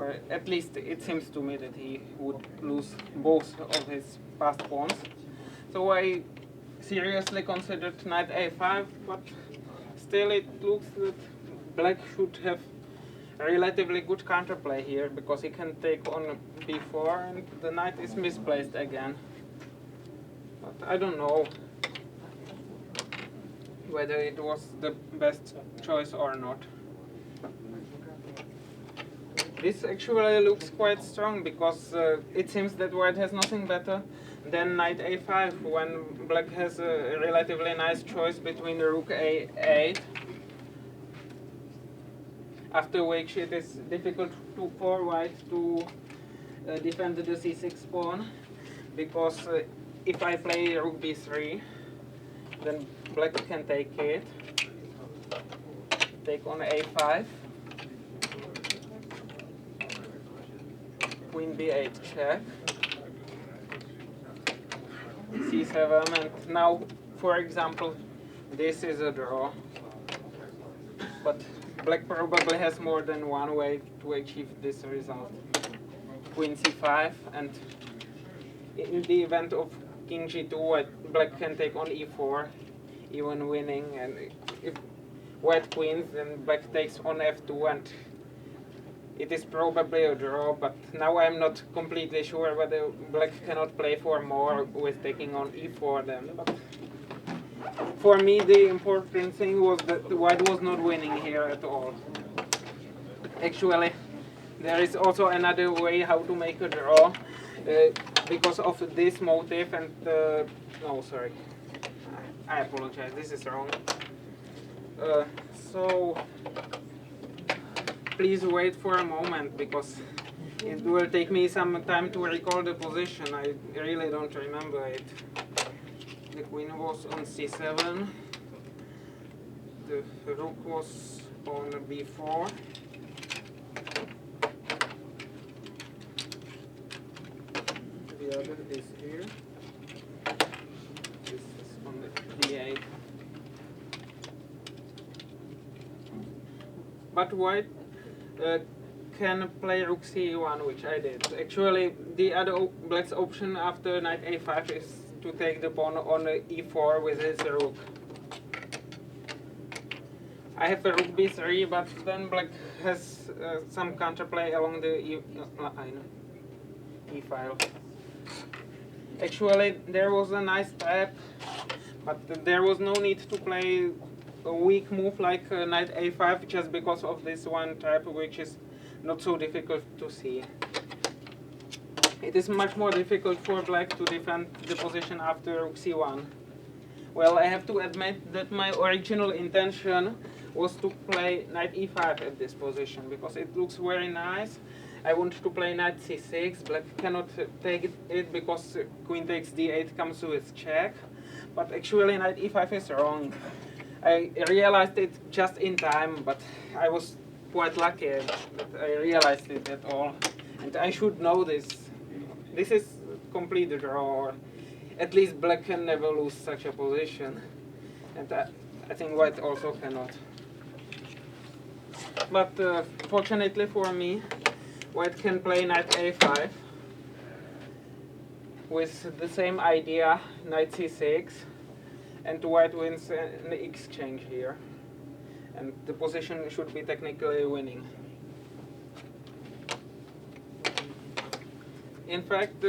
or at least it seems to me that he would lose both of his passed pawns. So I seriously considered knight a5, but still it looks that black should have a relatively good counterplay here, because he can take on b4 and the knight is misplaced again. But I don't know whether it was the best choice or not. This actually looks quite strong, because it seems that white has nothing better than knight a5 when black has a relatively nice choice between the rook a8, after which it is difficult for white to defend the c6 pawn, because if I play rook b3, then black can take it, take on a5, queen b8 check, c7, and now, for example, this is a draw. But black probably has more than one way to achieve this result. Queen c5, and in the event of king g2, black can take on e4, even winning, and if white queens, then black takes on f2, and it is probably a draw, but now I'm not completely sure whether black cannot play for more with taking on e4 then. But for me, the important thing was that white was not winning here at all. Actually, there is also another way how to make a draw, because of this motive and no, sorry, I apologize, this is wrong. So please wait for a moment, because it will take me some time to recall the position. I really don't remember it. The queen was on c7, the rook was on b4, the other is here, this is on the d8. But white can play rook c1, which I did. Actually, the other black's option after knight a5 is to take the pawn on e4 with his rook. I have a rook b3, but then black has some counterplay along the e file. Actually, there was a nice step, but there was no need to play a weak move like knight a5 just because of this one trap, which is not so difficult to see. It is much more difficult for black to defend the position after rook c1. Well, I have to admit that my original intention was to play knight e5 at this position, because it looks very nice. I want to play knight c6, black cannot take it because queen takes d8 comes with check, but actually knight e5 is wrong. I realized it just in time, but I was quite lucky that I realized it at all. And I should know this. This is complete draw, or at least black can never lose such a position. And I think white also cannot. But fortunately for me, white can play knight a5 with the same idea, knight c6, and white wins an exchange here. And the position should be technically winning. In fact,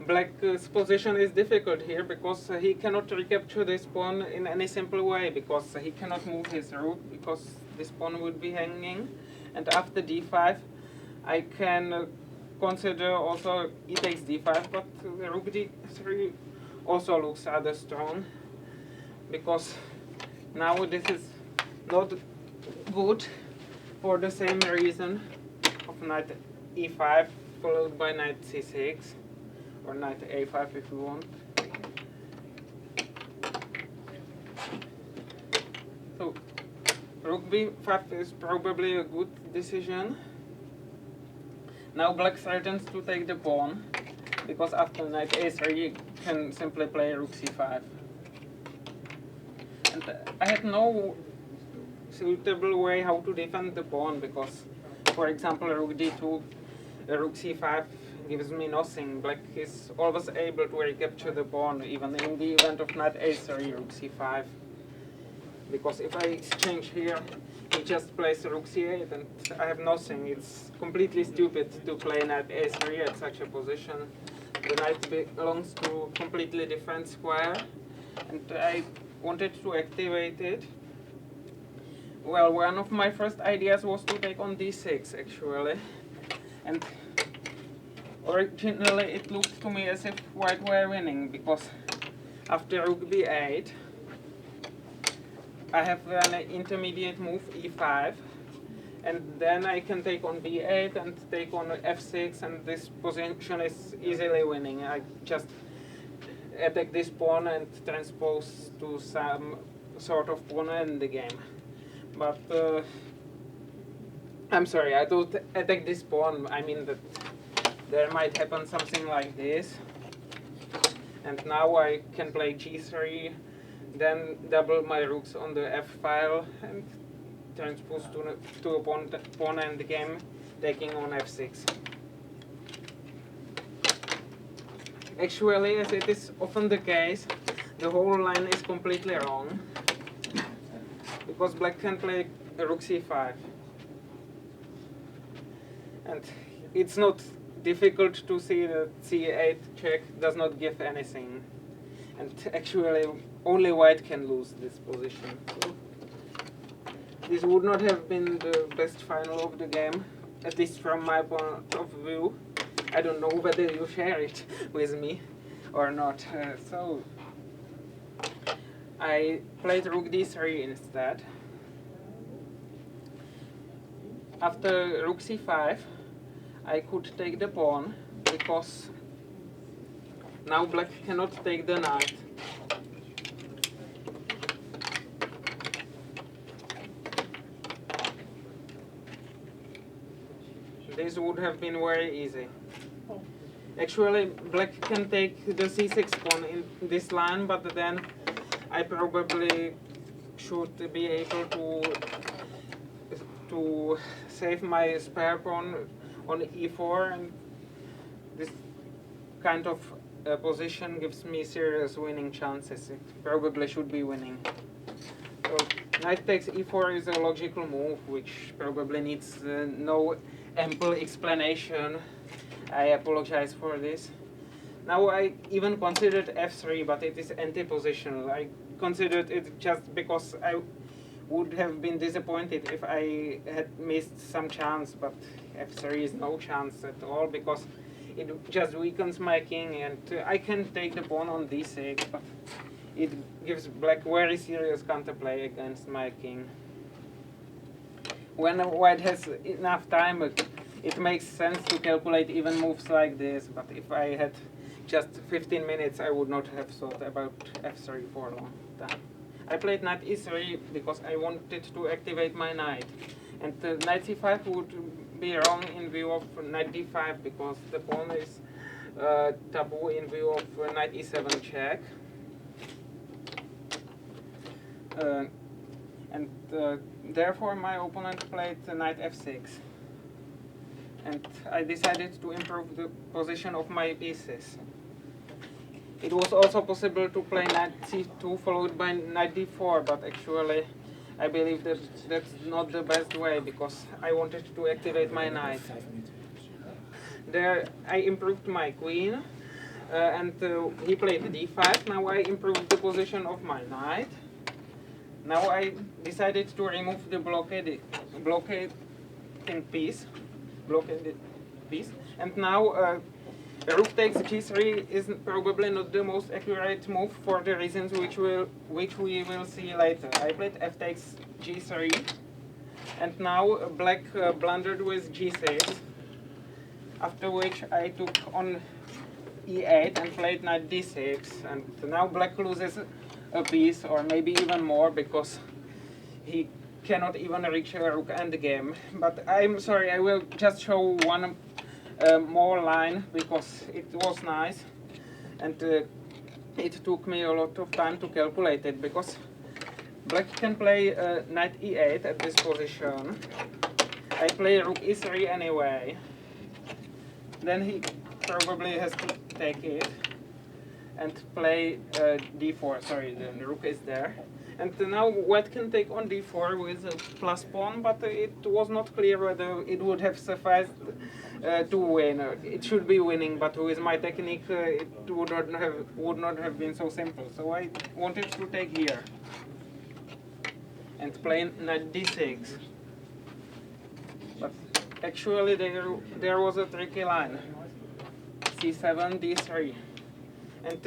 black's position is difficult here, because he cannot recapture this pawn in any simple way, because he cannot move his rook, because this pawn would be hanging. And after d5, I can consider also e takes d5, but rook d3 also looks rather strong, because now this is not good for the same reason of knight e5 followed by knight c6, or knight a5 if you want. So rook b5 is probably a good decision. Now black threatens to take the pawn, because after knight a3 you can simply play rook c5. And I had no suitable way how to defend the pawn, because For example, rook d2, rook c5 gives me nothing. Black is always able to recapture the pawn, even in the event of knight a3, rook c5. Because if I exchange here, he just plays rook c8 and I have nothing. It's completely stupid to play knight a3 at such a position. The knight belongs to a completely different square, and I wanted to activate it. Well, one of my first ideas was to take on d6 actually, and originally it looked to me as if white were winning, because after rook b8 I have an intermediate move e5, and then I can take on b8 and take on f6, and this position is easily winning. I just attack this pawn and transpose to some sort of pawn in the game. But I'm sorry, I don't attack this pawn. I mean that there might happen something like this. And now I can play g3, then double my rooks on the f file and transpose to a pawn in the game, taking on f6. Actually, as it is often the case, the whole line is completely wrong, because black can play rook c5. And it's not difficult to see that c8 check does not give anything. And actually, only white can lose this position. So this would not have been the best final of the game, at least from my point of view. I don't know whether you share it with me or not. So I played rook d3 instead. After rook c5, I could take the pawn, because now black cannot take the knight. This would have been very easy. Actually, black can take the c6 pawn in this line, but then I probably should be able to save my spare pawn on e4, and this kind of position gives me serious winning chances. It probably should be winning. So knight takes e4 is a logical move, which probably needs no ample explanation. I apologize for this. Now I even considered f3, but it is anti-positional. I considered it just because I would have been disappointed if I had missed some chance, but f3 is no chance at all, because it just weakens my king, and I can take the pawn on d6, but it gives black very serious counterplay against my king. When white has enough time, it makes sense to calculate even moves like this, but if I had just 15 minutes, I would not have thought about f3 for a long time. I played knight e3 because I wanted to activate my knight, and knight c5 would be wrong in view of knight d5, because the pawn is taboo in view of knight e7 check. And therefore my opponent played knight f6. And I decided to improve the position of my pieces. It was also possible to play knight c2 followed by knight d4, but actually I believe that that's not the best way, because I wanted to activate my knight. There I improved my queen, and he played d5. Now I improved the position of my knight. Now I decided to remove the blockading piece. And now rook takes g3 is probably not the most accurate move, for the reasons which we will see later. I played f takes g3, and now black blundered with g6, after which I took on e8 and played knight d6, and now black loses a piece, or maybe even more, because he cannot even reach a rook endgame. But I'm sorry, I will just show one more line, because it was nice, and it took me a lot of time to calculate it, because black can play knight e8 at this position. I play rook e3 anyway. Then he probably has to take it and play d4. Sorry, the rook is there. And now white can take on d4 with a plus pawn, but it was not clear whether it would have sufficed to win. It should be winning, but with my technique it would not have been so simple. So I wanted to take here and play knight d6. But actually there was a tricky line. c7, d3. And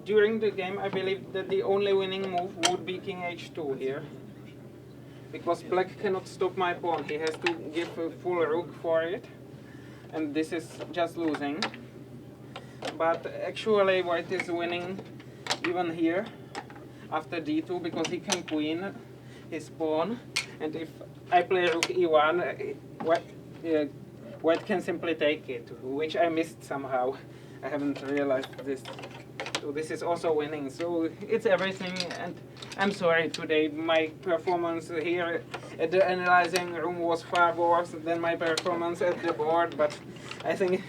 during the game I believed that the only winning move would be king h2 here. Because black cannot stop my pawn. He has to give a full rook for it. And this is just losing. But actually white is winning even here after d2 because he can queen his pawn. And if I play rook e1, white can simply take it, which I missed somehow. I haven't realized this. So this is also winning. So it's everything, and I'm sorry today. My performance here at the analyzing room was far worse than my performance at the board, but I think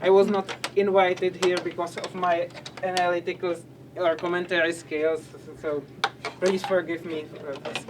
I was not invited here because of my analytical or commentary skills. So please forgive me for this.